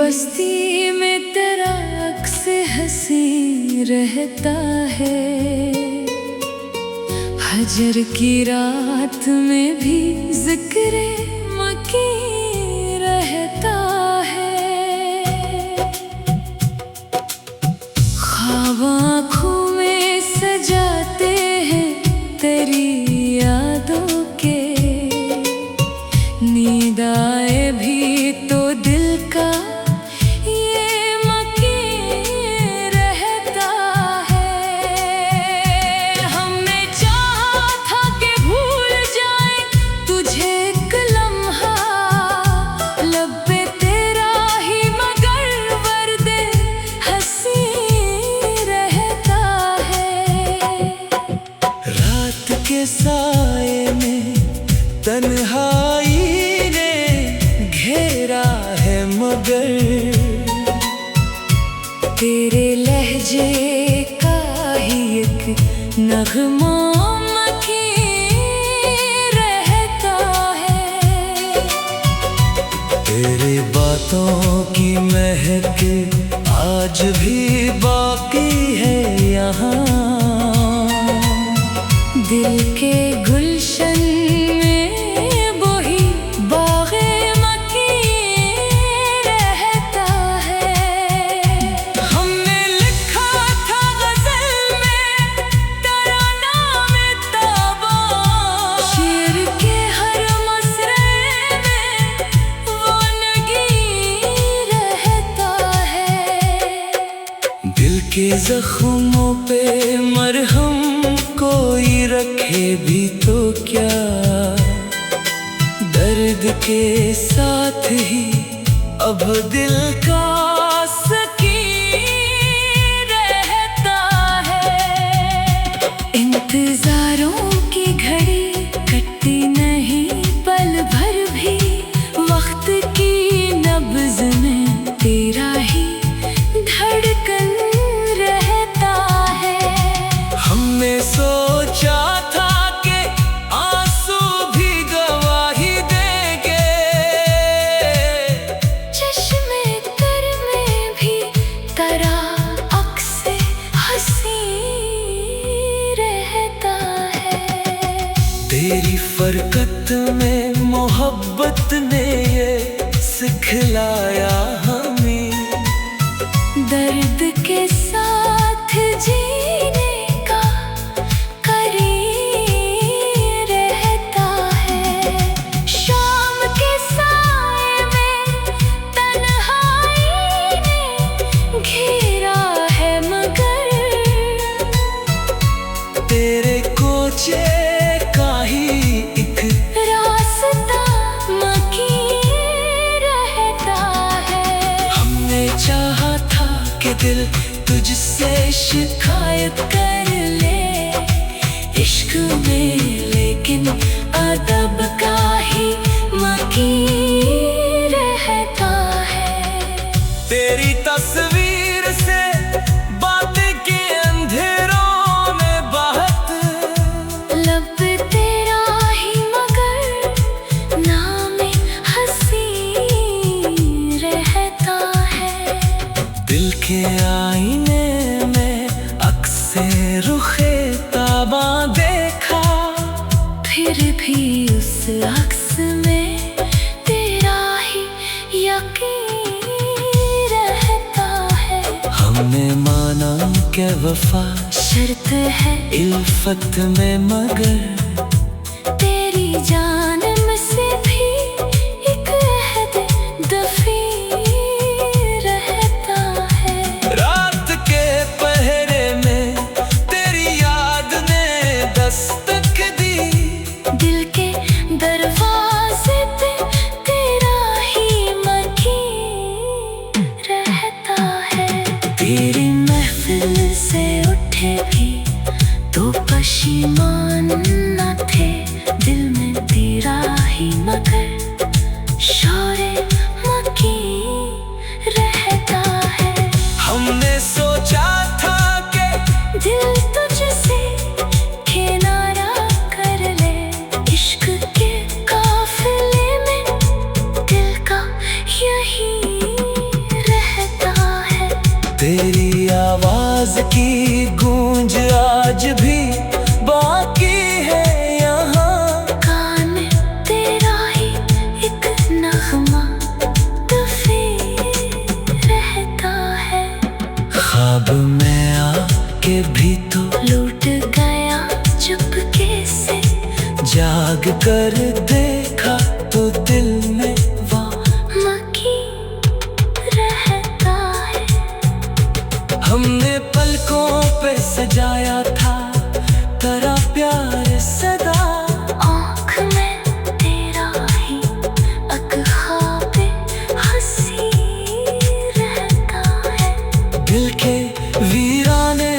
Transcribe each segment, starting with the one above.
मस्ती में तेरा अक्स हंसी रहता है। हजर की रात में भी जिक्र मकी रहता है। ख्वाब आँखों में सजाते हैं तेरी यादों के। नींद आए भी तो दिल का ये मकी रहता है। हमने चाहा था कि भूल जाए तुझे एक लम्हा, लब पे तेरा ही मगर वर्दे हंसी रहता है। रात के साए में तन्हाई ने घेरा है मगर तेरे लहजे का ही एक नगमा मकी रहता है। तेरे बातों की महक आज भी बाकी है यहाँ। दिल के गुलशन में वही बाग़े मकी रहता है। हमने लिखा था गज़ल में तेरा नाम ताबा, शेर के हर मसरे में वो नगी रहता है। दिल के जख्मों पे मरहम कोई रखे भी तो क्या, दर्द के साथ ही अब दिल का सकी रहता है। इंतजारों की घड़ी कटती नहीं पल भर भी, वक्त की नब्ज़ में तेरा ही धड़कन रहता है। हमने सोचा था कि आंसू भी गवाही देंगे, चश्मे तर में भी तेरा अक्स हंसी रहता है। तेरी फरकत में मोहब्बत ने ये सिखलाया हमें, दर्द के साथ जीने का करीर रहता है। शाम के साए में तन्हाई ने घेरा है मगर तेरे कोचे का ही एक रास्ता मकी रहता है। हमने चाहा था कि दिल तुझसे शिकायत कर ले इश्क में, लेकिन अदब का ही मकी रहता है। तेरी तस्वीर से बातें के अंधेरों में बहत, लब पे तेरा ही मगर नाम हंसी रहता है। दिल के आईने में अक्से रुखे ताबा देखा, फिर भी उस अक्स में तेरा ही यकीन रहता है। हमने माना कि वफा शर्त है इल्फत में मगर तेरी जानम से भी एक अहद दफी रहता है। रात के पहरे में तेरी याद ने दस्तक दी, दिल के दरवाजे पे तेरा ही मकी रहता है। तेरी महफिल से उठे भी तो पशीमान न थे, दिल में तेरा ही मगर शौरे मकी रहता है। हमने सोचा था कि दिल तुझसे किनारा कर ले, इश्क के काफिले में दिल का यही तेरी आवाज की गूंज आज भी बाकी है यहाँ। कान तेरा ही एक नगमा दफे रहता है। ख्वाब में आके भी तो लूट गया चुपके से। जाग कर देखा तो दिल में मकी रहता है। हमने पलकों पे सजाया था तेरा प्यार सदा। आँख में तेरा ही एक ख्वाब हंसी रहता है। दिल के वीराने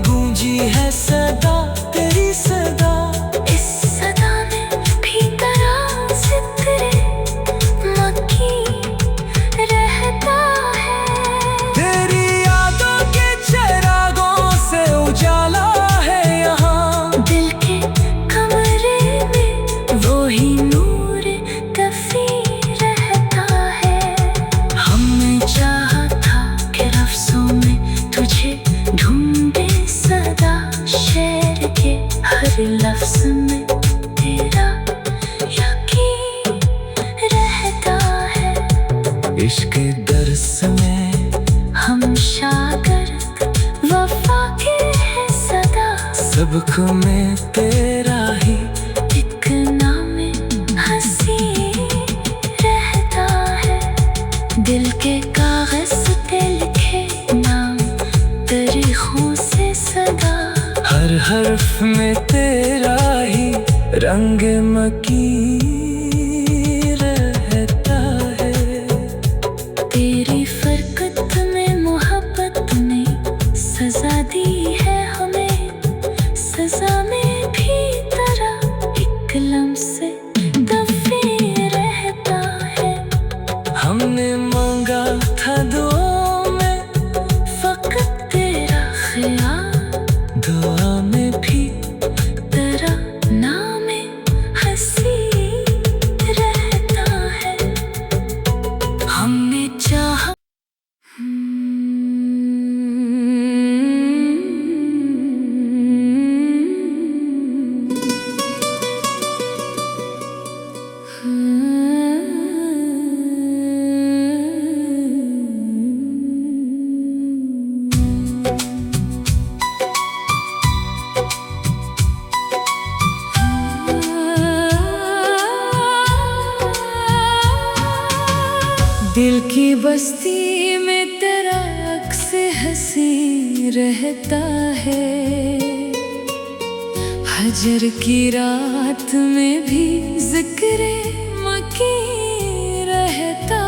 गूंजी है सदा तेरी सदा। इस सदा में भी तेरा जिक्र मकी रहता है। तेरी यादों के चिरागों से उजाला है यहाँ। दिल के कमरे में वो ही नूर दफी रहता है। हमने चाहा था कि लफ्ज़ों में तुझे ढूंढे सदा। शेर के हर लफ्ज़ में तेरा यकीन रहता है। इश्क दर्स में हम शागिर्द वफा के हैं सदा। सबक में तेरा ही एक नाम हंसी रहता है। दिल के कागज पे लिखे नाम तारीखों से सदा। हर हर्फ में तेरा ही रंग मकी रहता है। तेरी फरकत में मोहब्बत ने सजा दी है हमें। सजा में भी तेरा एक लम्से दफे रहता है। हमने मांगा था दुआ में फकत तेरा ख्याल। दुआ में भी तेरा नाम हंसी रहता है। हमने चाहा दिल की बस्ती में तेरा अक्स हंसी रहता है। हजर की रात में भी जिक्र मकी रहता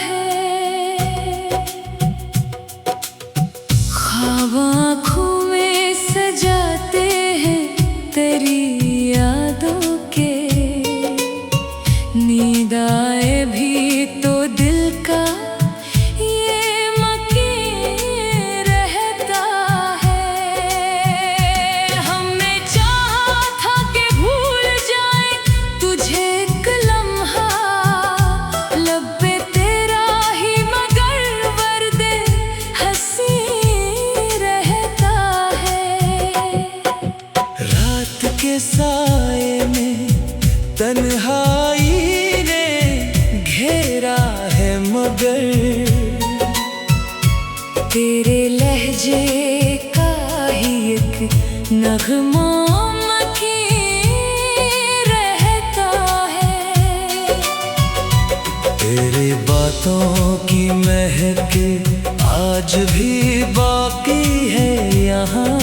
है। ख्वाब आँखों में सजाते हैं तेरी यादों के। नींद आए भी तो दिल का ये मकी रहता है। हमने चाहा था कि भूल जाए तुझे एक लम्हा। लब पे तेरा ही मगर वर्दे हंसी रहता है। रात के साए में तन्हाई ने घेरा है मगर। तेरे लहजे का ही एक नगमा मकी रहता है। तेरे बातों की महक आज भी बाकी है यहाँ।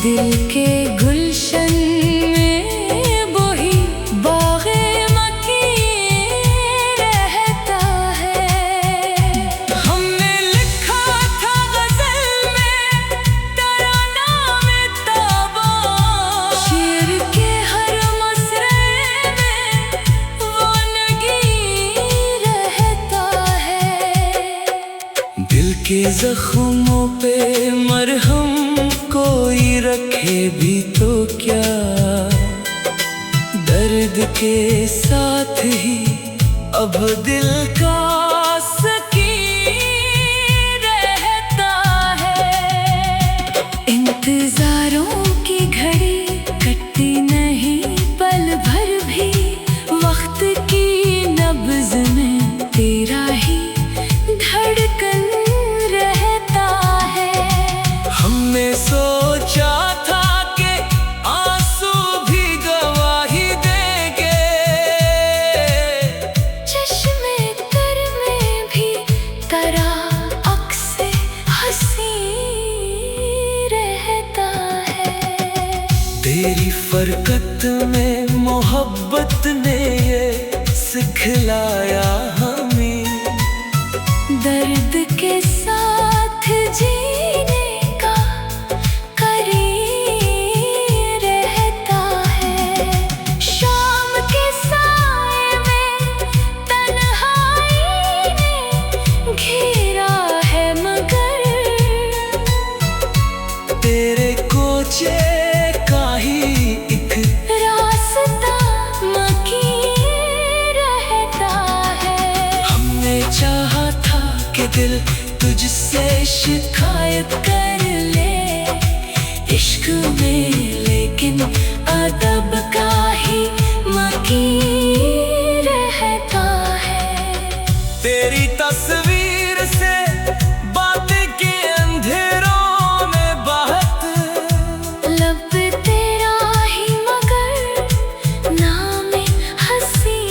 दिल के गुलशन में वही बाग़े मकी रहता है। हमने लिखा था गजल में तेरा नाम ताबा। शेर के हर मसरे में वो नगी रहता है। दिल के जख्मों पे मरहम कोई रखे भी तो क्या। दर्द के साथ ही अब दिल का सकीन फरकत में मोहब्बत ने ये सिखलाया हमें, दर्द के साथ जीने का करीब रहता है। शाम के साए में तन्हाई ने घेरा है मगर तेरे कोचे का ही एक रास्ता मकीन रहता है। हमने चाहा था कि दिल तुझसे शिकायत कर ले इश्क में, लेकिन अदब का ही मकीन रहता है। तेरी तस्वीर से बातें के अंधेरों में बहत, लब तेरा ही मगर नाम हंसी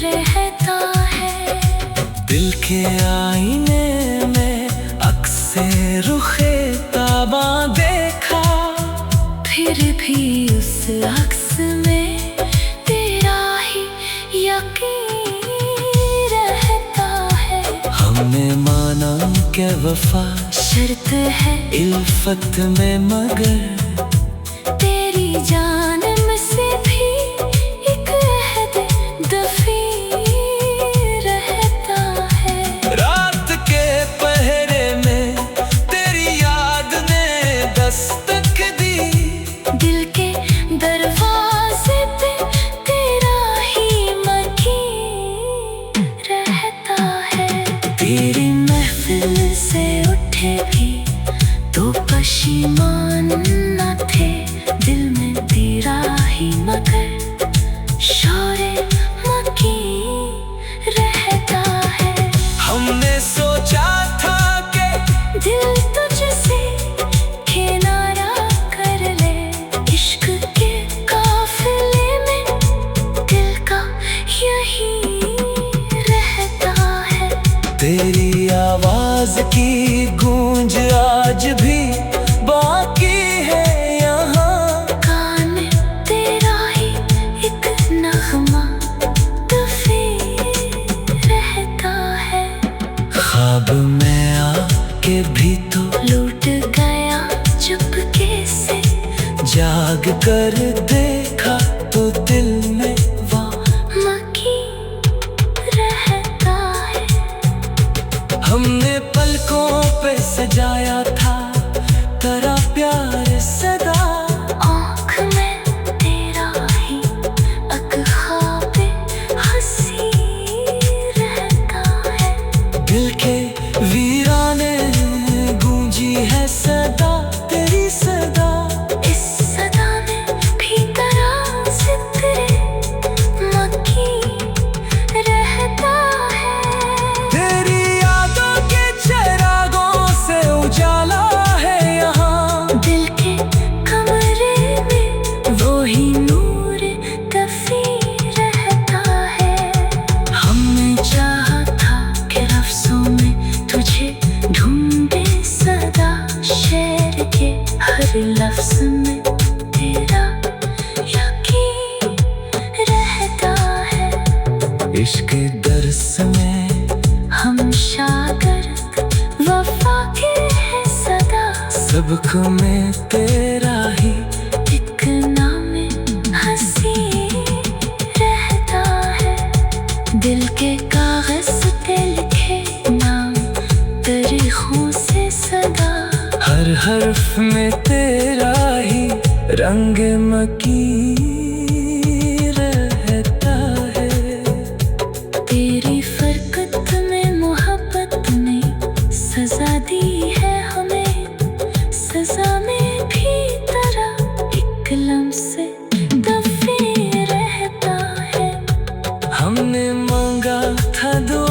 रहता है। दिल के आईने में अक्से रुखे ताबा देखा, फिर भी उस अक्स में तेरा ही यकीन रहता है। हमने माना कि वफा शर्त है इल्फत में, मगर तेरी जानम से भी एक अहद दफी रहता है। रात के पहरे में तेरी याद ने दस्तक दी, दिल के दरवाजे पे तेरा ही मकीन रहता है। तेरी महफिल से उठे भी तो पशीमान न थे, दिल में तेरा ही मगर शौरे मकीन रहता है। हमने सोचा था कि दिल तुझसे किनारा कर ले, इश्क के काफिले में दिल का यही रहता है। तेरी आवाज की गूंज आज भी बाकी है यहाँ, कान तेरा ही एक नगमा दफे रहता है। ख्वाब में आके भी तो लूट गया चुपके से, जाग कर देखा तो दिल में मकीन रहता है। हमने पलकों पे सजाया था तेरा प्यार सदा, आँख में तेरा ही एक ख्वाब हंसी रहता है। दिल के वीराने गूंजी है सदा तेरी सदा, इस सदा में भी तेरा जिक्र मकीन रहता है। तेरी यादों के चिरागों से उजाला है यहाँ, दिल के कमरे में वो ही नूर दफी रहता है। हमने चाहा था कि लफ्ज़ों में तुझे ढूंढे सदा, शेर के हर लफ्ज़ में तेरा यकीन रहता है। इश्क दर्स में हम शागिर्द वफा के हैं सदा, सबक में तेरा ही एक नाम हंसी रहता है। दिल के कागज पे लिखे नाम तारीखों से सदा, हर हर्फ में तेरा ही रंग मकीन रहता है। तेरी फरकत में मोहब्बत ने सजा दी है हमें, सजा में भी तेरा एक लम्से दफे रहता है। हमने मांगा था दुआ